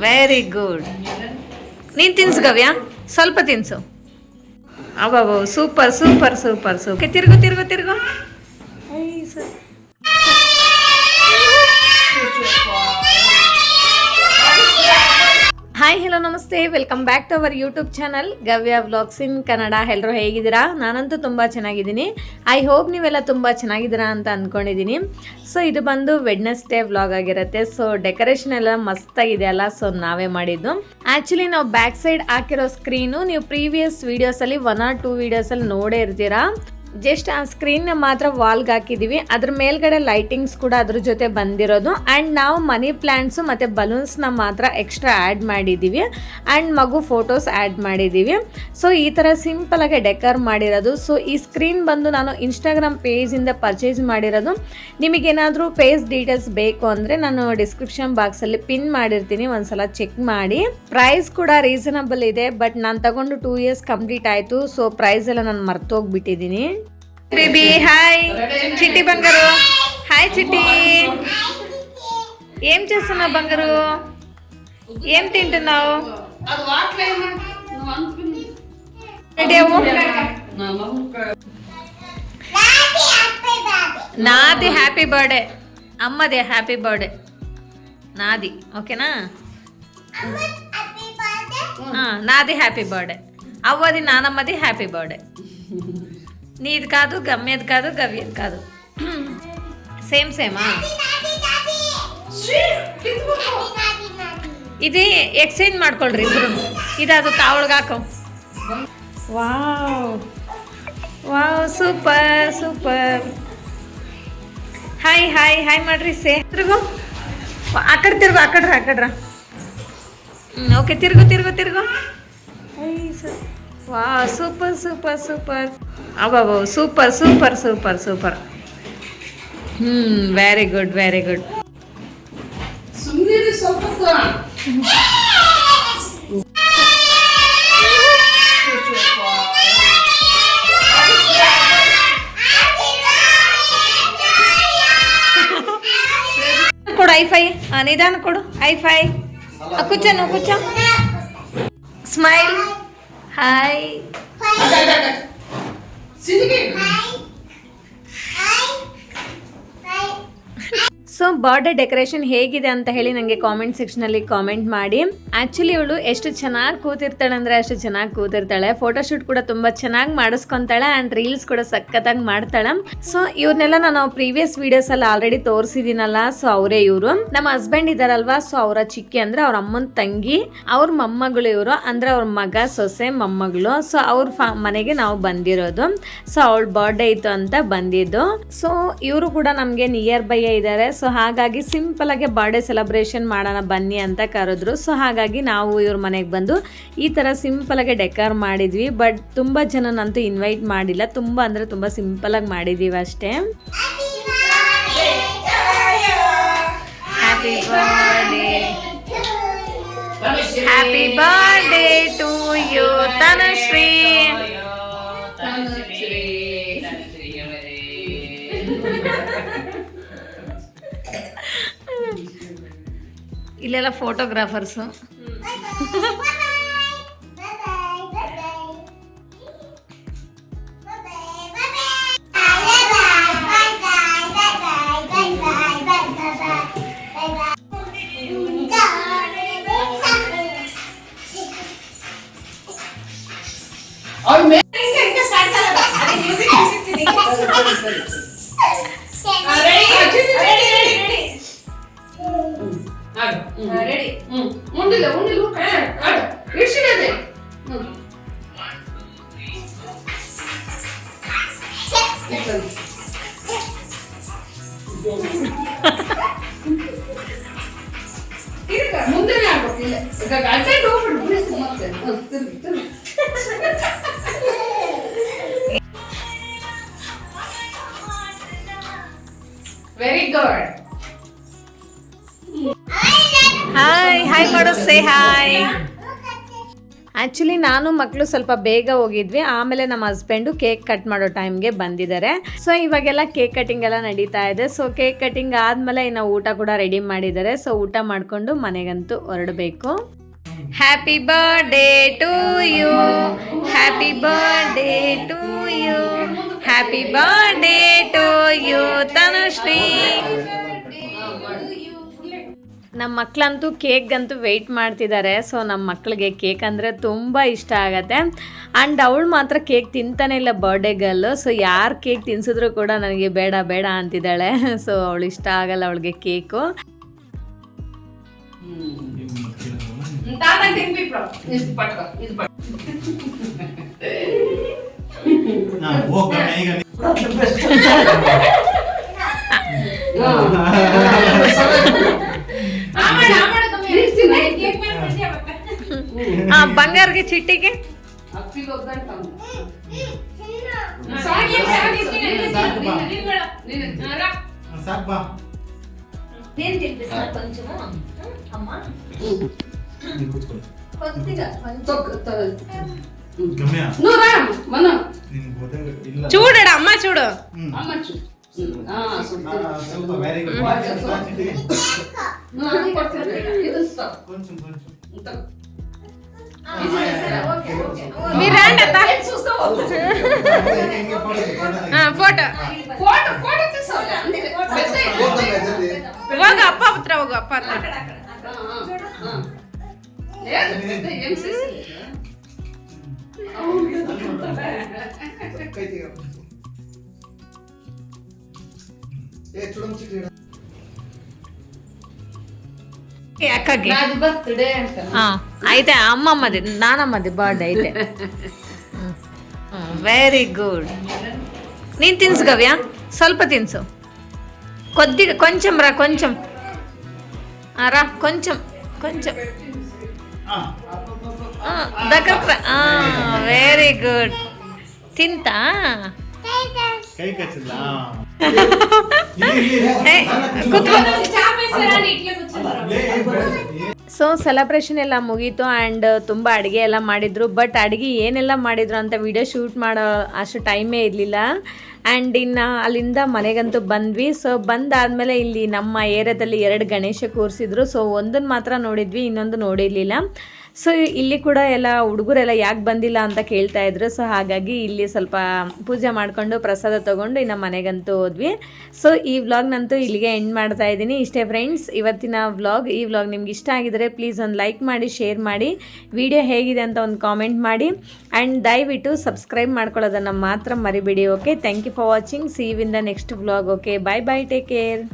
Very good. ನೀನು ತಿನ್ಸು ಗವ್ಯ, ಸ್ವಲ್ಪ ತಿನ್ಸು. ಅಬ್ಬಾ, ಸೂಪರ್ ಸೂಪರ್ ಸೂಪರ್ ಸೂಪರ್. ತಿರ್ಗು ತಿರ್ಗು ತಿರ್ಗು. ಹಾಯ್ ಹಲೋ ನಮಸ್ತೆ, welcome back to our YouTube channel Gavya vlogs in Kannada. ಎಲ್ಲರೂ ಹೇಗಿದ್ದೀರಾ? ನಾನಂತೂ ತುಂಬ ಚೆನ್ನಾಗಿದ್ದೀನಿ. ಐ ಹೋಪ್ ನೀವೆಲ್ಲ ತುಂಬ ಚೆನ್ನಾಗಿದ್ದೀರಾ ಅಂತ ಅಂದ್ಕೊಂಡಿದ್ದೀನಿ. ಸೊ ಇದು ಬಂದು ವೆಡ್ನೆಸ್ಡೇ ವ್ಲಾಗ್ ಆಗಿರುತ್ತೆ. ಸೊ ಡೆಕೋರೇಷನ್ ಎಲ್ಲ ಮಸ್ತಾಗಿದೆ ಅಲ್ಲ, ಸೊ ನಾವೇ ಮಾಡಿದ್ದು. ಆ್ಯಕ್ಚುಲಿ ನಾವು ಬ್ಯಾಕ್ ಸೈಡ್ ಹಾಕಿರೋ ಸ್ಕ್ರೀನು ನೀವು ಪ್ರೀವಿಯಸ್ ವೀಡಿಯೋಸಲ್ಲಿ 1 or 2 ವೀಡಿಯೋಸಲ್ಲಿ ನೋಡೇ ಇರ್ತೀರಾ. ಜಸ್ಟ್ ಆ ಸ್ಕ್ರೀನ್ ಮಾತ್ರ ವಾಲ್ಗೆ ಹಾಕಿದ್ದೀವಿ. ಅದ್ರ ಮೇಲ್ಗಡೆ ಲೈಟಿಂಗ್ಸ್ ಕೂಡ ಅದ್ರ ಜೊತೆ ಬಂದಿರೋದು. ಆ್ಯಂಡ್ ನಾವು ಮನಿ ಪ್ಲ್ಯಾಂಟ್ಸು ಮತ್ತು ಬಲೂನ್ಸ್ನ ಮಾತ್ರ ಎಕ್ಸ್ಟ್ರಾ ಆ್ಯಡ್ ಮಾಡಿದ್ದೀವಿ. ಆ್ಯಂಡ್ ಮಗು ಫೋಟೋಸ್ ಆ್ಯಡ್ ಮಾಡಿದ್ದೀವಿ. ಸೊ ಈ ಥರ ಸಿಂಪಲಾಗಿ ಡೆಕೋರ್ ಮಾಡಿರೋದು. ಸೊ ಈ ಸ್ಕ್ರೀನ್ ಬಂದು ನಾನು ಇನ್ಸ್ಟಾಗ್ರಾಮ್ ಪೇಜಿಂದ ಪರ್ಚೇಸ್ ಮಾಡಿರೋದು. ನಿಮಗೇನಾದರೂ ಪೇಜ್ ಡೀಟೇಲ್ಸ್ ಬೇಕು ಅಂದರೆ ನಾನು ಡಿಸ್ಕ್ರಿಪ್ಷನ್ ಬಾಕ್ಸಲ್ಲಿ ಪಿನ್ ಮಾಡಿರ್ತೀನಿ, ಒಂದ್ಸಲ ಚೆಕ್ ಮಾಡಿ. ಪ್ರೈಸ್ ಕೂಡ ರೀಸನಬಲ್ ಇದೆ. ಬಟ್ ನಾನು ತಗೊಂಡು 2 years ಕಂಪ್ಲೀಟ್ ಆಯಿತು. ಸೊ ಪ್ರೈಸ್ ಎಲ್ಲ ನಾನು ಮರ್ತೋಗ್ಬಿಟ್ಟಿದ್ದೀನಿ. ಬೇಬಿ హాయ్, చిట్టి బంగారు హాయ్. చిట్టి ఏం చేస్తున్నావు బంగారు? ఏం తింటున్నావు? నాది హ్యాపీ బర్త్డే, అమ్మది హ్యాపీ బర్త్డే, నాది ఓకేనా? నాది హ్యాపీ బర్త్డే, అవ్వది నానమ్మది హ్యాపీ బర్త్డే. నీది కాదు, గమ్యది కాదు, గవ్యది కాదు, సేమ్ సేమా? ఇది ಎಕ್ಸ್ಚೇಂಜ್ ಮಾಡ್ಕೊಳ್ರಿ ಇಬ್ರು. ಇದದು ತಾವಳಿಗೆ ಹಾಕೋ. Wow wow, super super. Hi hi hi ಮಾಡ್ರಿ. ತಿರುಗು, ಆ ಕಡೆ ತಿರುಗು, ಆ ಕಡ್ರ. ಓಕೆ, ತಿರುಗು ತಿರುಗು ತಿರುಗು. ವಾ, ಸೂಪರ್ ಸೂಪರ್ ಸೂಪರ್. ಅಬ್ಬಾ, super super super super. Very good very good. ಕೊಡು ಐಫೈ, ನಿಧಾನ ಕೊಡು ಐಫೈ. ಕೂಚ smile. Hi. So birthday decoration ಹೇಗಿದೆ ಅಂತ ಹೇಳಿ ನನಗೆ ಕಾಮೆಂಟ್ ಸೆಕ್ಷನಲ್ಲಿ ಕಾಮೆಂಟ್ ಮಾಡಿ. ಆ್ಯಕ್ಚುಲಿ ಇವಳು ಎಷ್ಟು ಚೆನ್ನಾಗಿ ಕೂತಿರ್ತಾಳೆ ಅಂದರೆ ಅಷ್ಟು ಚೆನ್ನಾಗಿ ಕೂತಿರ್ತಾಳೆ. ಫೋಟೋಶೂಟ್ ಕೂಡ ತುಂಬ ಚೆನ್ನಾಗಿ ಮಾಡಿಸ್ಕೊತಾಳೆ ಆ್ಯಂಡ್ ರೀಲ್ಸ್ ಕೂಡ ಸಖತ್ತಾಗಿ ಮಾಡ್ತಾಳೆ. ಸೊ ಇವ್ರನ್ನೆಲ್ಲ ನಾನು ಪ್ರೀವಿಯಸ್ ವೀಡಿಯೋಸಲ್ಲಿ ಆಲ್ರೆಡಿ ತೋರಿಸಿದ್ದೀನಲ್ಲ. ಸೊ ಅವರೇ ಇವರು. ನಮ್ಮ ಹಸ್ಬೆಂಡ್ ಇದ್ದಾರಲ್ವಾ, ಸೊ ಅವರ ಚಿಕ್ಕಿ ಅಂದರೆ ಅವ್ರ ಅಮ್ಮನ ತಂಗಿ, ಅವ್ರ ಮೊಮ್ಮಗಳು ಇವರು. ಅಂದರೆ ಅವ್ರ ಮಗ ಸೊಸೆ ಮೊಮ್ಮಗಳು. ಸೊ ಅವ್ರ ಮನೆಗೆ ನಾವು ಬಂದಿರೋದು. ಸೊ ಅವಳ ಬರ್ಡೇ ಇತ್ತು ಅಂತ ಬಂದಿದ್ದು. ಸೊ ಇವರು ಕೂಡ ನಮಗೆ ನಿಯರ್ ಬೈ ಇದ್ದಾರೆ. ಸೊ ಹಾಗಾಗಿ ಸಿಂಪಲ್ ಆಗಿ ಬರ್ಡೇ ಸೆಲೆಬ್ರೇಷನ್ ಮಾಡೋಣ ಬನ್ನಿ ಅಂತ ಕರೆದ್ರು. ಸೊ ಹಾಗಾಗಿ ನಾವು ಇವ್ರ ಮನೆಗೆ ಬಂದು ಈ ಥರ ಸಿಂಪಲ್ ಆಗಿ ಡೆಕೋರ್ ಮಾಡಿದ್ವಿ. ಬಟ್ ತುಂಬ ಜನನಂತೂ ಇನ್ವೈಟ್ ಮಾಡಿಲ್ಲ. ತುಂಬ ಅಂದರೆ ತುಂಬ ಸಿಂಪಲ್ ಆಗಿ ಮಾಡಿದ್ದೀವಿ ಅಷ್ಟೇ. Happy birthday, happy birthday to you Tanushree. ಇಲ್ಲೆಲ್ಲ ಫೋಟೋಗ್ರಾಫರ್ಸು. ರೆಡಿ. ಮುಂದಿಲ್ಲ ಇಡ್ಸಿದೆ. ಮುಂದೆ ಆಗ್ಬೇಕಿಲ್ಲ. Very good. ಹಾಯ್ ಹಾಯ್ ಮಾಡು, ಸೇ ಹಾಯ್. ಆ್ಯಕ್ಚುಲಿ ನಾನು ಮಕ್ಕಳು ಸ್ವಲ್ಪ ಬೇಗ ಹೋಗಿದ್ವಿ, ಆಮೇಲೆ ನಮ್ಮ ಹಸ್ಬೆಂಡು ಕೇಕ್ ಕಟ್ ಮಾಡೋ ಟೈಮ್ಗೆ ಬಂದಿದ್ದಾರೆ. ಸೊ ಇವಾಗೆಲ್ಲ ಕೇಕ್ ಕಟಿಂಗ್ ಎಲ್ಲ ನಡೀತಾ ಇದೆ. ಸೊ ಕೇಕ್ ಕಟಿಂಗ್ ಆದಮೇಲೆ ಇನ್ನು ಊಟ ಕೂಡ ರೆಡಿ ಮಾಡಿದ್ದಾರೆ. ಸೊ ಊಟ ಮಾಡಿಕೊಂಡು ಮನೆಗಂತೂ ಹೊರಡಬೇಕು. Happy birthday to you, happy birthday to you, happy birthday to you Tanushree. ನಮ್ಮ ಮಕ್ಕಳಂತೂ ಕೇಕ್ಗಂತೂ ವೆಯ್ಟ್ ಮಾಡ್ತಿದ್ದಾರೆ. ಸೊ ನಮ್ಮ ಮಕ್ಕಳಿಗೆ ಕೇಕ್ ಅಂದರೆ ತುಂಬ ಇಷ್ಟ ಆಗುತ್ತೆ. ಆ್ಯಂಡ್ ಅವಳು ಮಾತ್ರ ಕೇಕ್ ತಿಂತಾನೆ ಇಲ್ಲ, ಬರ್ಡೇ ಗರ್ಲು. ಸೊ ಯಾರು ಕೇಕ್ ತಿನ್ಸಿದ್ರು ಕೂಡ ನನಗೆ ಬೇಡ ಬೇಡ ಅಂತಿದ್ದಾಳೆ. ಸೊ ಅವಳು ಇಷ್ಟ ಆಗಲ್ಲ ಅವಳಿಗೆ ಕೇಕು. ಬಂಗಾರಿಗೆ ಚಿಟ್ಟಿಗೆ చూడడా అమ్మ చూడు మీరు రండి ఫోటో ಹೋಗ ಅಪ್ಪ ಹತ್ರ ಹೋಗು, ಅಪ್ಪ ಹತ್ರ. అయితే అమ్మమ్మది నానమ్మది బర్త్డే అయితే. Very good. నేను తిన్సు గవ్య, ಸ್ವಲ್ಪ తిన్సు, కొద్దిగా కొంచెం రా, కొంచెం రా, కొంచెం కొంచెం దగ్గరకు రా. Very good. తింటా ಸೊ ಸೆಲೆಬ್ರೇಷನ್ ಎಲ್ಲ ಮುಗೀತು. ಆ್ಯಂಡ್ ತುಂಬ ಅಡುಗೆ ಎಲ್ಲ ಮಾಡಿದರು. ಬಟ್ ಅಡುಗೆ ಏನೆಲ್ಲ ಮಾಡಿದರು ಅಂತ ವಿಡಿಯೋ ಶೂಟ್ ಮಾಡೋ ಅಷ್ಟು ಟೈಮೇ ಇರಲಿಲ್ಲ. ಆ್ಯಂಡ್ ಇನ್ನು ಅಲ್ಲಿಂದ ಮನೆಗಂತೂ ಬಂದ್ವಿ. ಸೊ ಬಂದಾದಮೇಲೆ ಇಲ್ಲಿ ನಮ್ಮ ಏರಿಯಾದಲ್ಲಿ 2 ಗಣೇಶ ಕೂರಿಸಿದ್ರು. ಸೊ ಒಂದನ್ನು ಮಾತ್ರ ನೋಡಿದ್ವಿ, ಇನ್ನೊಂದು ನೋಡಿರಲಿಲ್ಲ. ಸೊ ಇಲ್ಲಿ ಕೂಡ ಎಲ್ಲ ಹುಡುಗರೆಲ್ಲ ಯಾಕೆ ಬಂದಿಲ್ಲ ಅಂತ ಕೇಳ್ತಾ ಇದ್ರು. ಸೊ ಹಾಗಾಗಿ ಇಲ್ಲಿ ಸ್ವಲ್ಪ ಪೂಜೆ ಮಾಡಿಕೊಂಡು ಪ್ರಸಾದ ತೊಗೊಂಡು ಇನ್ನು ಮನೆಗಂತೂ ಹೋದ್ವಿ. ಸೊ ಈ ವ್ಲಾಗ್ನಂತೂ ಇಲ್ಲಿಗೆ ಎಂಡ್ ಮಾಡ್ತಾ ಇದ್ದೀನಿ. ಇಷ್ಟೇ ಫ್ರೆಂಡ್ಸ್ ಇವತ್ತಿನ ವ್ಲಾಗ್. ಈ ವ್ಲಾಗ್ ನಿಮ್ಗೆ ಇಷ್ಟ ಆಗಿದರೆ ಪ್ಲೀಸ್ ಒಂದು ಲೈಕ್ ಮಾಡಿ, ಶೇರ್ ಮಾಡಿ, ವಿಡಿಯೋ ಹೇಗಿದೆ ಅಂತ ಒಂದು ಕಾಮೆಂಟ್ ಮಾಡಿ. ಆ್ಯಂಡ್ ದಯವಿಟ್ಟು ಸಬ್ಸ್ಕ್ರೈಬ್ ಮಾಡ್ಕೊಳ್ಳೋದನ್ನು ಮಾತ್ರ ಮರಿಬೇಡಿ. Okay, thank you for watching. See you in the next vlog. Okay, bye bye, take care.